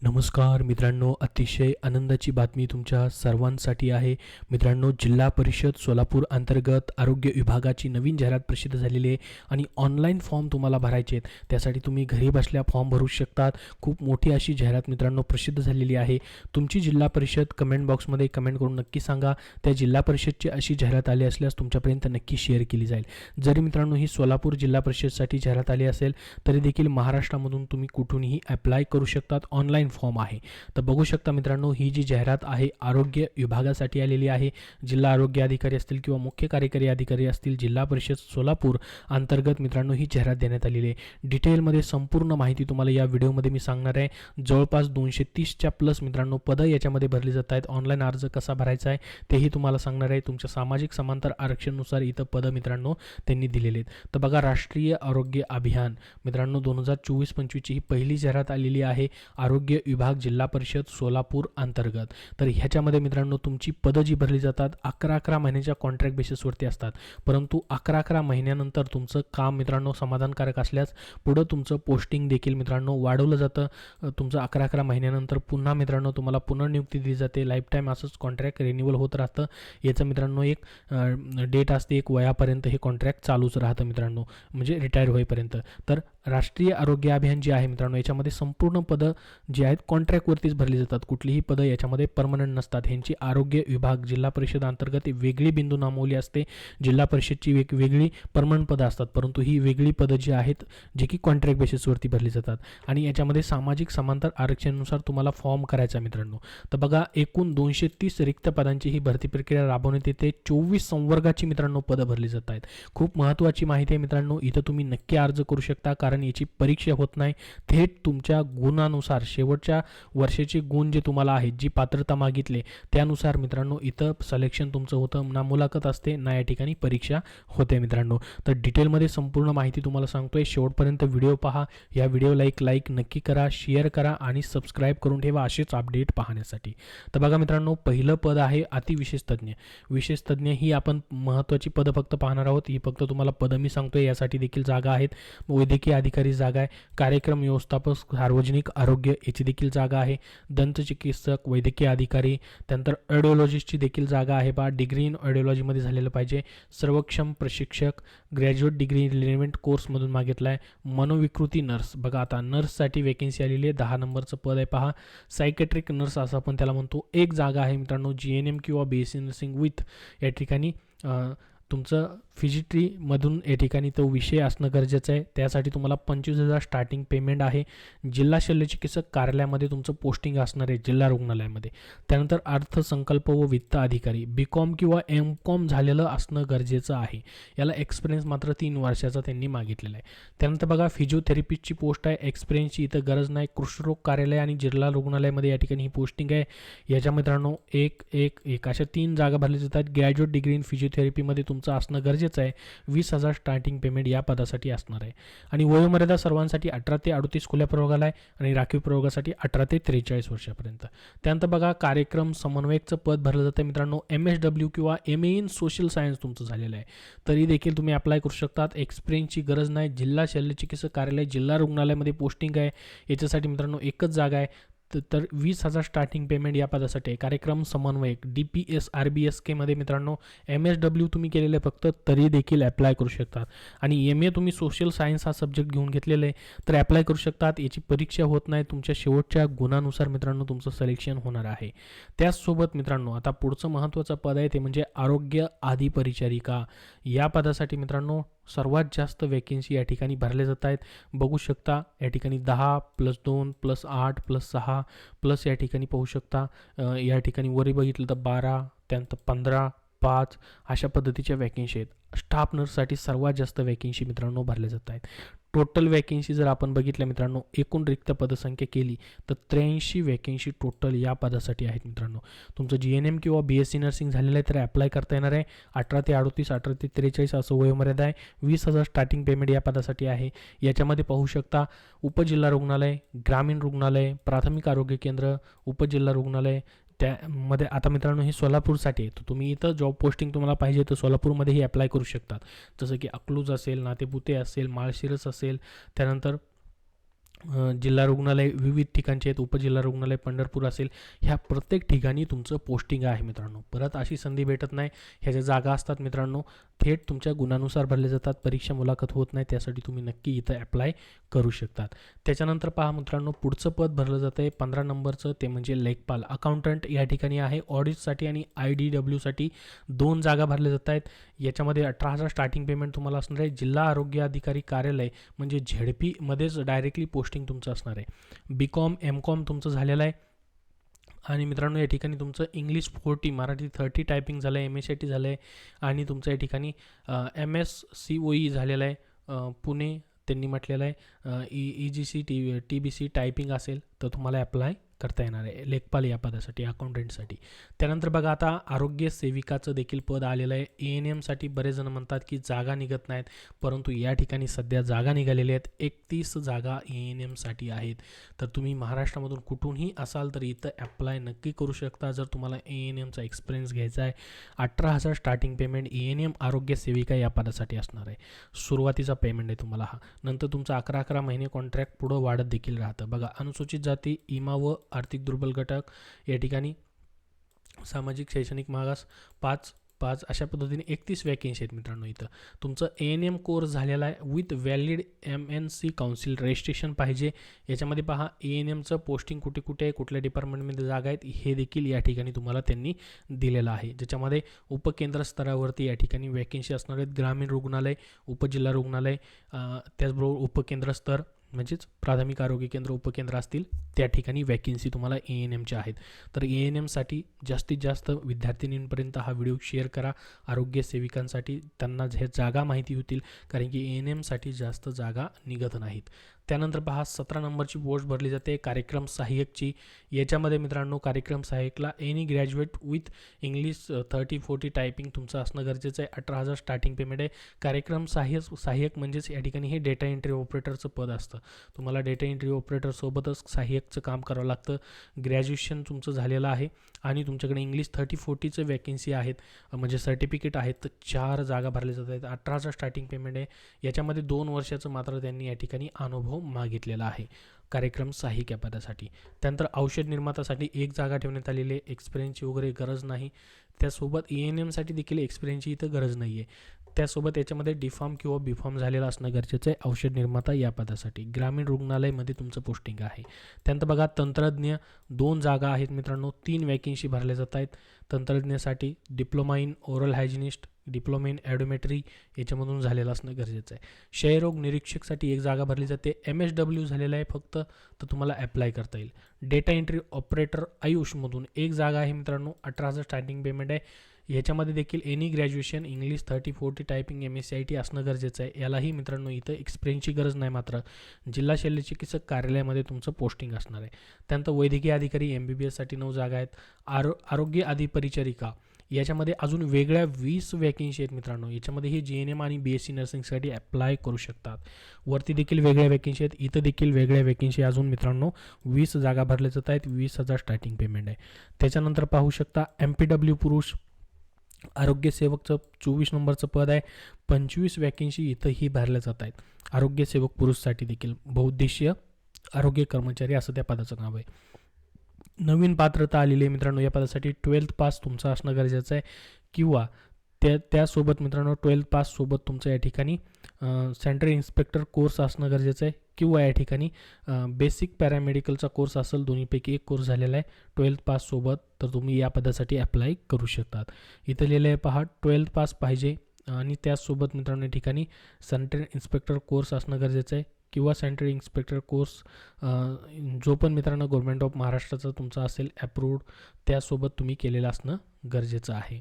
नमस्कार मित्रांनो, अतिशय आनंदाची बातमी तुमच्या सर्वांसाठी आहे. मित्रांनो, जिल्हा परिषद सोलापूर अंतर्गत आरोग्य विभागाची नवीन जाहिरात प्रसिद्ध झालेली आहे आणि ऑनलाईन फॉर्म तुम्हाला भरायचे आहेत. त्यासाठी तुम्ही घरी बसल्या फॉर्म भरू शकतात. खूप मोठी अशी जाहिरात मित्रांनो प्रसिद्ध झालेली आहे. तुमची जिल्हा परिषद कमेंट बॉक्समध्ये कमेंट करून नक्की सांगा. त्या जिल्हा परिषदची अशी जाहिरात आली असल्यास तुमच्यापर्यंत नक्की शेअर केली जाईल. जरी मित्रांनो ही सोलापूर जिल्हा परिषदसाठी जाहिरात आली असेल तरी देखील महाराष्ट्रामधून तुम्ही कुठूनही अप्लाय करू शकतात. ऑनलाईन फॉर्म आहे. तर बघू शकता मित्रांनो, ही जी जाहिरात आहे आरोग्य विभागासाठी आलेली आहे. जिल्हा आरोग्य अधिकारी असतील किंवा मुख्य कार्यकारी अधिकारी असतील, जिल्हा परिषद सोलापूर अंतर्गत मित्रांनो ही जाहिरात देण्यात आलेली आहे. डिटेलमध्ये संपूर्ण माहिती तुम्हाला या व्हिडिओमध्ये मी सांगणार आहे. जवळपास 230च्या प्लस मित्रांनो पदं याच्यामध्ये भरली जात आहेत. ऑनलाईन अर्ज कसा भरायचा आहे तेही तुम्हाला सांगणार आहे. तुमच्या सामाजिक समांतर आरक्षणानुसार इथं पदं मित्रांनो त्यांनी दिलेले आहेत. तर बघा, राष्ट्रीय आरोग्य अभियान मित्रांनो 2024-25ची ही पहिली जाहिरात आलेली आहे आरोग्य विभाग जिल्हा परिषद सोलापूर अंतर्गत. तर ह्याच्यामध्ये मित्रांनो तुमची पदं जी भरली जातात 11 महिन्याच्या कॉन्ट्रॅक्ट बेसिसवरती असतात. परंतु 11 महिन्यानंतर तुमचं काम मित्रांनो समाधानकारक असल्यास पुढं तुमचं पोस्टिंग देखील मित्रांनो वाढवलं जातं. तुमचं 11 महिन्यानंतर पुन्हा मित्रांनो तुम्हाला पुनर्नियुक्ती दिली जाते. लाईफ टाईम असंच कॉन्ट्रॅक्ट रिन्युअल होत राहतं. याचं मित्रांनो एक डेट असते, एक वयापर्यंत हे कॉन्ट्रॅक्ट चालूच राहतं मित्रांनो, म्हणजे रिटायर होईपर्यंत. तर राष्ट्रीय आरोग्य अभियान जे आहे मित्रांनो याच्यामध्ये संपूर्ण पदं जी आहेत कॉन्ट्रॅक्टवरतीच भरली जातात. कुठलीही पदं याच्यामध्ये परमनंट नसतात. ह्यांची आरोग्य विभाग जिल्हा परिषद अंतर्गत वेगळी बिंदू नामवली असते. जिल्हा परिषदची वेगळी परमनंट पदं असतात, परंतु ही वेगळी पदं जी आहेत जी की कॉन्ट्रॅक्ट बेसिसवरती भरली जातात. आणि याच्यामध्ये सामाजिक समांतर आरक्षणानुसार तुम्हाला फॉर्म करायचा मित्रांनो. तर बघा, एकूण 230 रिक्त पदांची ही भरती प्रक्रिया राबवण्यात येते. 24 संवर्गाची मित्रांनो पदं भरली जात आहेत. खूप महत्त्वाची माहिती आहे मित्रांनो, इथं तुम्ही नक्की अर्ज करू शकता, कारण याची परीक्षा होत नाही. थेट तुमच्या गुणानुसार शेवटच्या वर्षाचे गुण जे तुम्हाला आहेत, जी पात्रता मागितले त्यानुसार मित्रांनो इथं सिलेक्शन तुमचं होतं. ना मुलाखत असते ना या ठिकाणी परीक्षा होते मित्रांनो. तर डिटेलमध्ये संपूर्ण माहिती तुम्हाला सांगतोय. शेवटपर्यंत व्हिडिओ पहा. या व्हिडिओला एक लाईक नक्की करा, शेअर करा आणि सबस्क्राईब करून ठेवा असेच अपडेट पाहण्यासाठी. तर बघा मित्रांनो, पहिलं पद आहे अतिविशेष तज्ज्ञ. विशेष तज्ज्ञ ही आपण महत्त्वाची पदं फक्त पाहणार आहोत. ही फक्त तुम्हाला पदं मी सांगतोय. यासाठी देखील जागा आहेत. वैद्यकीय अधिकारी जागा आहे. कार्यक्रम व्यवस्थापक सार्वजनिक आरोग्य याची देखील जागा आहे. दंतचिकित्सक, वैद्यकीय अधिकारी, त्यानंतर ऑडिओलॉजिस्टची देखील जागा आहे. डिग्री इन ऑडिओलॉजीमध्ये झालेलं पाहिजे. सर्वक्षम प्रशिक्षक, ग्रॅज्युएट डिग्री रिलेव्हंट कोर्समधून मागितला आहे. मनोविकृती नर्स, बघा आता नर्ससाठी वेकेन्सी आलेली आहे. 10 नंबरचं पद आहे पहा. सायकेट्रिक नर्स असं आपण त्याला म्हणतो. एक जागा आहे मित्रांनो. GNM किंवा BSc नर्सिंग विथ या ठिकाणी तुमचं फिजिट्रीमधून या ठिकाणी तो विषय असणं गरजेचं आहे. त्यासाठी तुम्हाला 25,000 स्टार्टिंग पेमेंट आहे. जिल्हा शल्यचिकित्सक कार्यालयामध्ये तुमचं पोस्टिंग असणार आहे, जिल्हा रुग्णालयामध्ये. त्यानंतर अर्थसंकल्प व वित्त अधिकारी BCom किंवा MCom झालेलं असणं गरजेचं आहे. याला एक्सपिरियन्स मात्र 3 वर्षाचा त्यांनी मागितलेला आहे. त्यानंतर बघा, फिजिओथेरपिस्टची पोस्ट आहे. एक्सपिरियन्सची इथं गरज नाही. कृष्ठरोग कार्यालय आणि जिल्हा रुग्णालयामध्ये या ठिकाणी ही पोस्टिंग आहे. याच्या मित्रांनो एक अशा 3 जागा भरल्या जातात. ग्रॅज्युएट डिग्री इन फिजिओथेरपीमध्ये तुमचं असणं गरजेचं आहे. 20,000 स्टार्टिंग पेमेंट या पदासाठी असणार आहे. आणि वयोमर्यादा सर्वांसाठी 18 ते 38 खुल्या प्रयोगाला आहे आणि राखीव प्रयोगासाठी 18 ते 43 वर्षापर्यंत. त्यानंतर बघा, कार्यक्रम समन्वयकचं पद भरलं जातं मित्रांनो. MSW किंवा MA इन सोशल सायन्स तुमचं झालेलं आहे तरी देखील तुम्ही अप्लाय करू शकतात. एक्सपिरियन्सची गरज नाही. जिल्हा शल्यचिकित्सक कार्यालय जिल्हा रुग्णालयामध्ये पोस्टिंग आहे. याच्यासाठी मित्रांनो एकच जागा आहे. तर 20,000 स्टार्टिंग पेमेंट या पदासाठी आहे. कार्यक्रम समन्वयक DPS RBSK मध्ये मित्रांनो MSW तुम्ही केलेलं आहे फक्त तरी देखील अप्लाय करू शकतात. आणि MA तुम्ही सोशल सायन्स हा सब्जेक्ट घेऊन घेतलेलं आहे तर अप्लाय करू शकतात. याची परीक्षा होत नाही. तुमच्या शेवटच्या गुणानुसार मित्रांनो तुमचं सिलेक्शन होणार आहे. त्याचसोबत मित्रांनो आता पुढचं महत्त्वाचं पद आहे ते म्हणजे आरोग्य अधिपरिचारिका. या पदासाठी मित्रांनो सर्वात जास्त वेकेन्सी या ठिकाणी भरल्या जात आहेत. बघू शकता या ठिकाणी 10 + 2 + 8 + 6 प्लस या ठिकाणी पाहू शकता. या ठिकाणी वरी बघितलं तर 12, त्यानंतर 15, 5 अशा पद्धतीच्या वॅकेन्सी आहेत. स्टाफ नर्ससाठी सर्वात जास्त वॅकेन्सी मित्रांनो भरल्या जात आहेत. टोटल वॅकेन्सी जर आपण बघितल्या मित्रांनो, एकूण रिक्त पदसंख्या केली तर 83 वॅकेन्सी टोटल या पदासाठी आहेत मित्रांनो. तुमचं GNM किंवा BSc नर्सिंग झालेलं आहे तर अप्लाय करता येणार आहे. 18 ते 38, 18 ते 43 असं वयोमर्यादा आहे. 20,000 स्टार्टिंग पेमेंट या पदासाठी आहे. याच्यामध्ये पाहू शकता उपजिल्हा रुग्णालय, ग्रामीण रुग्णालय, प्राथमिक आरोग्य केंद्र, उपजिल्हा रुग्णालय, त्यामध्ये आता मित्रांनो हे सोलापूरसाठी आहे. तर तुम्ही इथं जॉब पोस्टिंग तुम्हाला पाहिजे तर सोलापूरमध्येही अप्लाय करू शकतात. जसं की अकलूज असेल, नातेपुते असेल, माळशिरस असेल, त्यानंतर जिल्हा रुग्णालय विविध ठिकाणचे आहेत, उपजिल्हा रुग्णालय पंढरपूर असेल, ह्या प्रत्येक ठिकाणी तुमचं पोस्टिंग आहे मित्रांनो. परत अशी संधी भेटत नाही. ह्या ज्या जागा असतात मित्रांनो, थेट तुमच्या गुणानुसार भरले जातात, परीक्षा मुलाखत होत नाही. त्यासाठी तुम्ही नक्की इथं ॲप्लाय करू शकतात. त्याच्यानंतर पहा मित्रांनो, पुढचं पद भरलं जातं आहे 15 नंबरचं, ते म्हणजे लेखपाल अकाउंटंट या ठिकाणी आहे. ऑडिटसाठी आणि IDWसाठी 2 जागा भरल्या जात आहेत. याच्यामध्ये 18,000 स्टार्टिंग पेमेंट तुम्हाला असणार आहे. जिल्हा आरोग्य अधिकारी कार्यालय म्हणजे झेडपीमध्येच डायरेक्टली पोस्टिंग तुमचं असणार आहे. BCom MCom तुमचं झालेलं आहे. आणि मित्रांनो, या ठिकाणी तुमचं इंग्लिश 40, मराठी 30 टायपिंग झालं आहे, MSIT झालं आहे. आणि तुमचं या ठिकाणी MSCOE झालेलं आहे. पुणे त्यांनी म्हटलेलं आहे. EGC TBC टायपिंग असेल तर तुम्हाला ॲप्लाय करता येणार आहे लेखपाल या पदासाठी, अकाउंटंटसाठी. त्यानंतर बघा, आता आरोग्य सेविकाचं देखील पद आलेलं आहे. ANMसाठी बरेच जण म्हणतात की जागा निघत नाहीत, परंतु या ठिकाणी सध्या जागा निघालेल्या आहेत. 31 जागा ANMसाठी आहेत. तर तुम्ही महाराष्ट्रामधून कुठूनही असाल तर इथं ॲप्लाय नक्की करू शकता जर तुम्हाला ANMचा एक्सपिरियन्स घ्यायचा आहे. 18,000 स्टार्टिंग पेमेंट ANM आरोग्य सेविका या पदासाठी असणार आहे. सुरुवातीचा पेमेंट आहे तुम्हाला हा. नंतर तुमचं 11 महिने कॉन्ट्रॅक्ट पुढं वाढत देखील राहतं. बघा, अनुसूचित जाती, इमा व आर्थिक दुर्बल घटक या ठिकाणी, सामाजिक शैक्षणिक मागास 5 अशा पद्धतीने 31 वॅकेन्सी आहेत मित्रांनो. इथं तुमचं ANM कोर्स झालेला आहे with valid MNC council registration पाहिजे. याच्यामध्ये पहा, ANMचं पोस्टिंग कुठे कुठे आहे, कुठल्या डिपार्टमेंटमध्ये जागा आहेत, हे देखील या ठिकाणी तुम्हाला त्यांनी दिलेलं आहे. ज्याच्यामध्ये उपकेंद्र स्तरावरती या ठिकाणी वॅकेन्सी असणार आहेत. ग्रामीण रुग्णालय, उपजिल्हा रुग्णालय, त्याचबरोबर उपकेंद्र स्तर म्हणजेच प्राथमिक आरोग्य केंद्र, उपकेंद्र असतील त्या ठिकाणी वॅकेन्सी तुम्हाला ANMच्या आहेत. तर ANMसाठी जास्तीत जास्त विद्यार्थिनींपर्यंत हा व्हिडिओ शेअर करा. आरोग्य सेविकांसाठी त्यांना हे जागा माहिती होतील, कारण की ANMसाठी जास्त जागा निघत नाहीत. त्यानंतर पहा, 17 नंबरची पोस्ट भरली जाते कार्यक्रम सहाय्यकची. याच्यामध्ये मित्रांनो, कार्यक्रम सहाय्यकला any graduate with English 30-40 typing तुमचं असणं गरजेचं आहे. 18,000 स्टार्टिंग पेमेंट आहे. कार्यक्रम सहाय्यक म्हणजेच या ठिकाणी हे डेटा एंट्री ऑपरेटरचं पद असतं. तुम्हाला डेटा एंट्री ऑपरेटरसोबतच सहाय्यकचं काम करावं लागतं. ग्रॅज्युएशन तुमचं झालेलं आहे आणि तुमच्याकडे इंग्लिश 30-40चं वॅकेन्सी आहेत, म्हणजे सर्टिफिकेट आहेत. तर 4 जागा भरल्या जात आहेत. 18,000 स्टार्टिंग पेमेंट आहे. याच्यामध्ये 2 वर्षाचं मात्र त्यांनी या ठिकाणी अनुभव मागितलेला आहे कार्यक्रम सहाय्यक या पदासाठी. त्यानंतर औषध निर्मात्यासाठी 1 जागा ठेवण्यात आलेली आहे. एक्सपिरियन्सची वगैरे गरज नाही. त्यासोबत ANMसाठी देखील एक्सपिरियन्सची इथं गरज नाही आहे. त्यासोबत याच्यामध्ये DPharm किंवा BPharm झालेलं असणं गरजेचं आहे औषध निर्माता या पदासाठी. ग्रामीण रुग्णालयामध्ये तुमचं पोस्टिंग आहे. त्यानंतर बघा, तंत्रज्ञ 2 जागा आहेत मित्रांनो. 3 वॅकेन्सी भरल्या जात आहेत. तंत्रज्ञासाठी diploma in oral hygienist, diploma in audiometry याच्यामधून झालेलं असणं गरजेचं आहे. क्षयरोग निरीक्षकसाठी 1 जागा भरली जाते. MSW झालेलं आहे फक्त, तर तुम्हाला ॲप्लाय करता येईल. डेटा एंट्री ऑपरेटर आयुषमधून 1 जागा आहे मित्रांनो. 18,000 स्टार्टिंग पेमेंट आहे. याच्यामध्ये देखील any graduation English 30-40 typing MSIT असणं गरजेचं आहे. यालाही मित्रांनो इथं एक्सपिरियन्सची गरज नाही, मात्र जिल्हा शल्यचिकित्सक कार्यालयामध्ये तुमचं पोस्टिंग असणार आहे. त्यानंतर वैद्यकीय अधिकारी MBBSसाठी 9 जागा आहेत. आरोग्य अधिपरिचारिका याच्यामध्ये अजून वेगळ्या 20 वॅकेन्सी आहेत मित्रांनो. याच्यामध्ये हे GNM आणि BSc नर्सिंगसाठी ॲप्लाय करू शकतात. वरती देखील वेगळ्या वॅकेन्सी आहेत, इथं देखील वेगळ्या वॅकेन्सी अजून मित्रांनो 20 जागा भरल्या जात आहेत. 20,000 स्टार्टिंग पेमेंट आहे. त्याच्यानंतर पाहू शकता, MPW पुरुष आरोग्य सेवकचं 24 नंबरचं पद आहे. 25 वॅकेन्सी इथंही भरल्या जात आहेत. आरोग्य सेवक पुरुषसाठी देखील बहुउद्देशीय आरोग्य कर्मचारी असं त्या पदाचं नाव आहे. नवीन पात्रता आलेली आहे मित्रांनो या पदासाठी. 12th पास तुमचं असणं गरजेचं आहे, किंवा त्यासोबत मित्रांनो 12th पास सोबत तुमचं या ठिकाणी सेंट्रल इन्स्पेक्टर कोर्स असणं गरजेचं आहे, किंवा या ठिकाणी बेसिक पॅरामेडिकलचा कोर्स असेल. दोन्हीपैकी एक कोर्स झालेला आहे 12th पास सोबत, तर तुम्ही या पदासाठी अप्लाय करू शकतात. इथं लिहिलं आहे पहा, 12th पास पाहिजे आणि त्याचसोबत मित्रांनो या ठिकाणी सेंट्रल इन्स्पेक्टर कोर्स असणं गरजेचं आहे, किंवा सेंट्रल इन्स्पेक्टर कोर्स जो पण मित्रांनो गव्हर्नमेंट ऑफ महाराष्ट्राचा तुमचा असेल ॲप्रूव्ड, त्यासोबत तुम्ही केलेलं असणं गरजेचं आहे.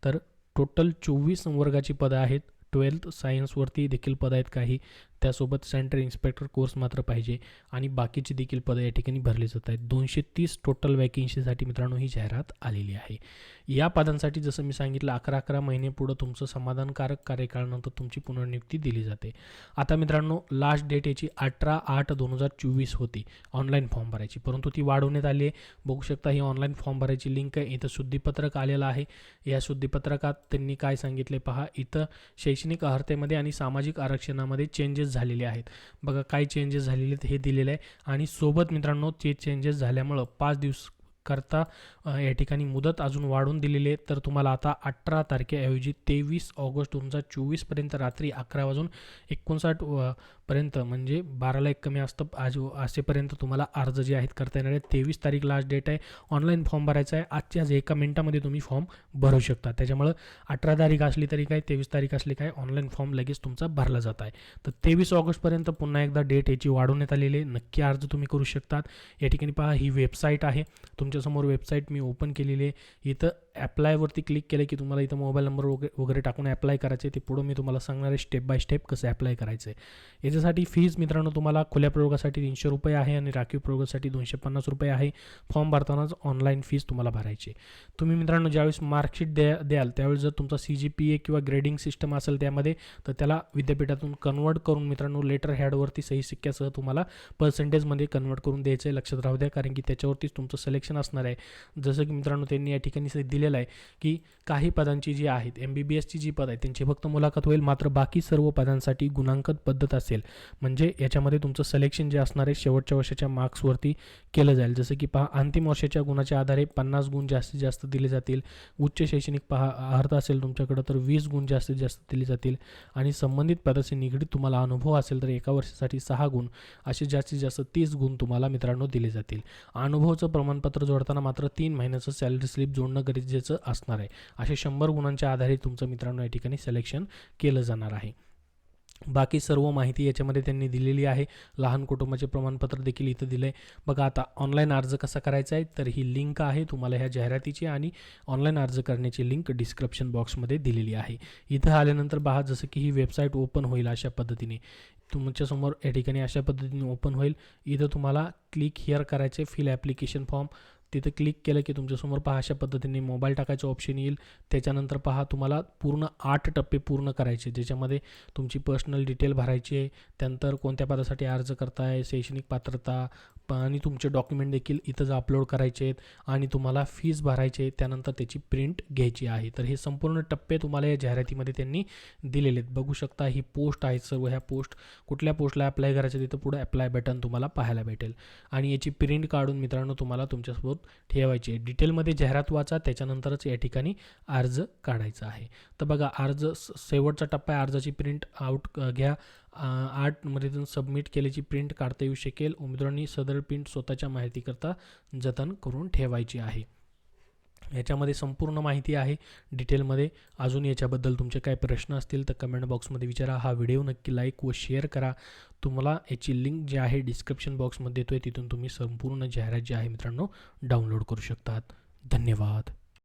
तर टोटल 24 वर्गाची पदं आहेत. 12th सायन्सवरती देखील पदं आहेत काही, त्यासोबत सेंट्रल इन्स्पेक्टर कोर्स मात्र पाहिजे, आणि बाकीची देखील पदं या ठिकाणी भरली जात आहेत. 230 टोटल वॅकेन्सीसाठी मित्रांनो ही जाहिरात आलेली आहे. या पदांसाठी जसं मी सांगितलं 11 महिने पुढं तुमचं समाधानकारक कार्यकाळानंतर तुमची पुनर्नियुक्ती दिली जाते. आता मित्रांनो लास्ट डेट याची 18/8/2024 होती ऑनलाईन फॉर्म भरायची, परंतु ती वाढवण्यात आली आहे. बघू शकता ही ऑनलाईन फॉर्म भरायची लिंक आहे. इथं शुद्धीपत्रक आलेलं आहे. या शुद्धीपत्रकात त्यांनी काय सांगितले पहा, इथं शैक्षणिक अर्हतेमध्ये आणि सामाजिक आरक्षणामध्ये चेंजेस चेंजेस झालेले आहेत. बघा काय चेंजेस झालेले आहेत हे दिलेलं आहे. आणि सोबत मित्रांनो ते चेंजेस झाल्यामुळं 5 दिवस करता या ठिकाणी मुदत अजून वाढवून दिलेली आहे. तर तुम्हाला आता 18 तारखेऐवजी 23 ऑगस्ट 2024 पर्यंत रात्री 11:59 पर्यंत म्हणजे 12ला एक कमी असतं आज असेपर्यंत तुम्हाला अर्ज जे आहेत करता येणार आहेत. 23 तारीख लास्ट डेट आहे. ऑनलाईन फॉर्म भरायचा आहे. आजच्या आज 1 मिनिटामध्ये तुम्ही फॉर्म भरू शकता. त्याच्यामुळं 18 तारीख असली तरी काय 23 तारीख असली काय ऑनलाईन फॉर्म लगेच तुमचा भरला जात आहे. तर 23 ऑगस्टपर्यंत पुन्हा एकदा डेट याची वाढवण्यात आलेली आहे. नक्की अर्ज तुम्ही करू शकतात. या ठिकाणी पहा ही वेबसाईट आहे. तुमच्यासमोर वेबसाईट मी ओपन केलेली आहे. इथं ॲप्लायवरती क्लिक केलं की तुम्हाला इथं मोबाईल नंबर वगैरे टाकून ॲप्लाय करायचे. ते पुढं मी तुम्हाला सांगणार आहे स्टेप बाय स्टेप कसं ॲप्लाय करायचं आहे. याच्यासाठी फीज मित्रांनो तुम्हाला खुल्या प्रयोगासाठी 300 रुपये आहे आणि राखीव प्रयोगासाठी 250 रुपये आहे. फॉर्म भरतानाच ऑनलाईन फीज तुम्हाला भरायची. तुम्ही मित्रांनो ज्यावेळेस मार्कशीट द्याल त्यावेळेस जर तुमचा CGPA किंवा ग्रेडिंग सिस्टम असेल त्यामध्ये तर त्याला विद्यापीठातून कन्वर्ट करून मित्रांनो लेटर हॅडवरती सही सिक्क्यासह तुम्हाला पर्सेंटेजमध्ये कन्वर्ट करून द्यायचं आहे. लक्षात राहू द्या कारण की त्याच्यावरतीच तुमचं सिलेक्शन असणार आहे. जसं की मित्रांनो त्यांनी या ठिकाणी दिलेलं आहे की काही पदांची जी आहेत MBBSची जी पद आहे त्यांची फक्त मुलाखत होईल. मात्र बाकी सर्व पदांसाठी गुणांकन पद्धत असेल. म्हणजे याच्यामध्ये तुमचं सिलेक्शन जे असणार आहे शेवटच्या वर्षाच्या मार्क्सवरती केलं जाईल. जसं की पहा अंतिम वर्षाच्या गुणाच्या आधारे 50 गुण जास्तीत जास्त दिले जातील. उच्च शैक्षणिक अर्थ असेल तुमच्याकडं तर 20 गुण जास्तीत जास्त दिले जातील. आणि संबंधित पदाशी निगडीत तुम्हाला अनुभव असेल तर एका वर्षासाठी 6 गुण असे जास्तीत जास्त 30 गुण तुम्हाला मित्रांनो दिले जातील. अनुभवाचं प्रमाणपत्र जोडताना मात्र 3 महिन्याचं सॅलरी स्लिप जोडणं गरजेचं असणार आहे. असे 100 गुणांच्या आधारे तुमचं मित्रांनो या ठिकाणी सिलेक्शन केलं जाणार आहे. बाकी सर्व माहिती याच्यामध्ये त्यांनी दिलेली आहे. लहान कुटुंबाचे प्रमाणपत्र देखील इथं दिलं आहे. बघा आता ऑनलाईन अर्ज कसा करायचा आहे तर ही लिंक आहे तुम्हाला ह्या जाहिरातीची आणि ऑनलाईन अर्ज करण्याची लिंक डिस्क्रिप्शन बॉक्समध्ये दिलेली आहे. इथं आल्यानंतर पहा जसं की ही वेबसाईट ओपन होईल अशा पद्धतीने तुमच्यासमोर या ठिकाणी अशा पद्धतीने ओपन होईल. इथं तुम्हाला क्लिक हिअर करायचे फिल ॲप्लिकेशन फॉर्म. तिथं क्लिक केलं की तुमच्यासमोर पहा अशा पद्धतीने मोबाईल टाकायचं ऑप्शन येईल. त्याच्यानंतर पहा तुम्हाला पूर्ण 8 टप्पे पूर्ण करायचे ज्याच्यामध्ये तुमची पर्सनल डिटेल भरायची आहे. त्यानंतर कोणत्या पदासाठी अर्ज करताय, शैक्षणिक पात्रता आणि तुमचे डॉक्युमेंट देखील इथंच अपलोड करायचे आहेत आणि तुम्हाला फीस भरायची आहे. त्यानंतर त्याची प्रिंट घ्यायची आहे. तर हे संपूर्ण टप्पे तुम्हाला या जाहिरातीमध्ये त्यांनी दिलेले आहेत. बघू शकता ही पोस्ट आहेत सर्व. ह्या पोस्ट कुठल्या पोस्टला अप्लाय करायचं तिथं पुढे अप्लाय बटन तुम्हाला पाहायला भेटेल आणि याची प्रिंट काढून मित्रांनो तुम्हाला तुमच्यासोबत ठेवायची आहे. डिटेलमध्ये जाहिरात वाचा त्याच्यानंतरच या ठिकाणी अर्ज काढायचा आहे. तर बघा अर्ज शेवटचा टप्पा आहे. अर्जाची प्रिंट आउट घ्या. 8 मध्ये सबमिट केल्याची प्रिंट काढता येऊ शकेल. उमेदवारांनी सदर प्रिंट स्वतःच्या माहितीकरता जतन करून ठेवायची आहे. याच्यामध्ये संपूर्ण माहिती आहे डिटेलमध्ये. अजून याच्याबद्दल तुमचे काय प्रश्न असतील तर कमेंट बॉक्समध्ये विचारा. हा व्हिडिओ नक्की लाईक व शेअर करा. तुम्हाला याची लिंक जी आहे डिस्क्रिप्शन बॉक्समध्ये देतो आहे. तिथून तुम्ही संपूर्ण जाहिरात जी आहे मित्रांनो डाउनलोड करू शकतात. धन्यवाद.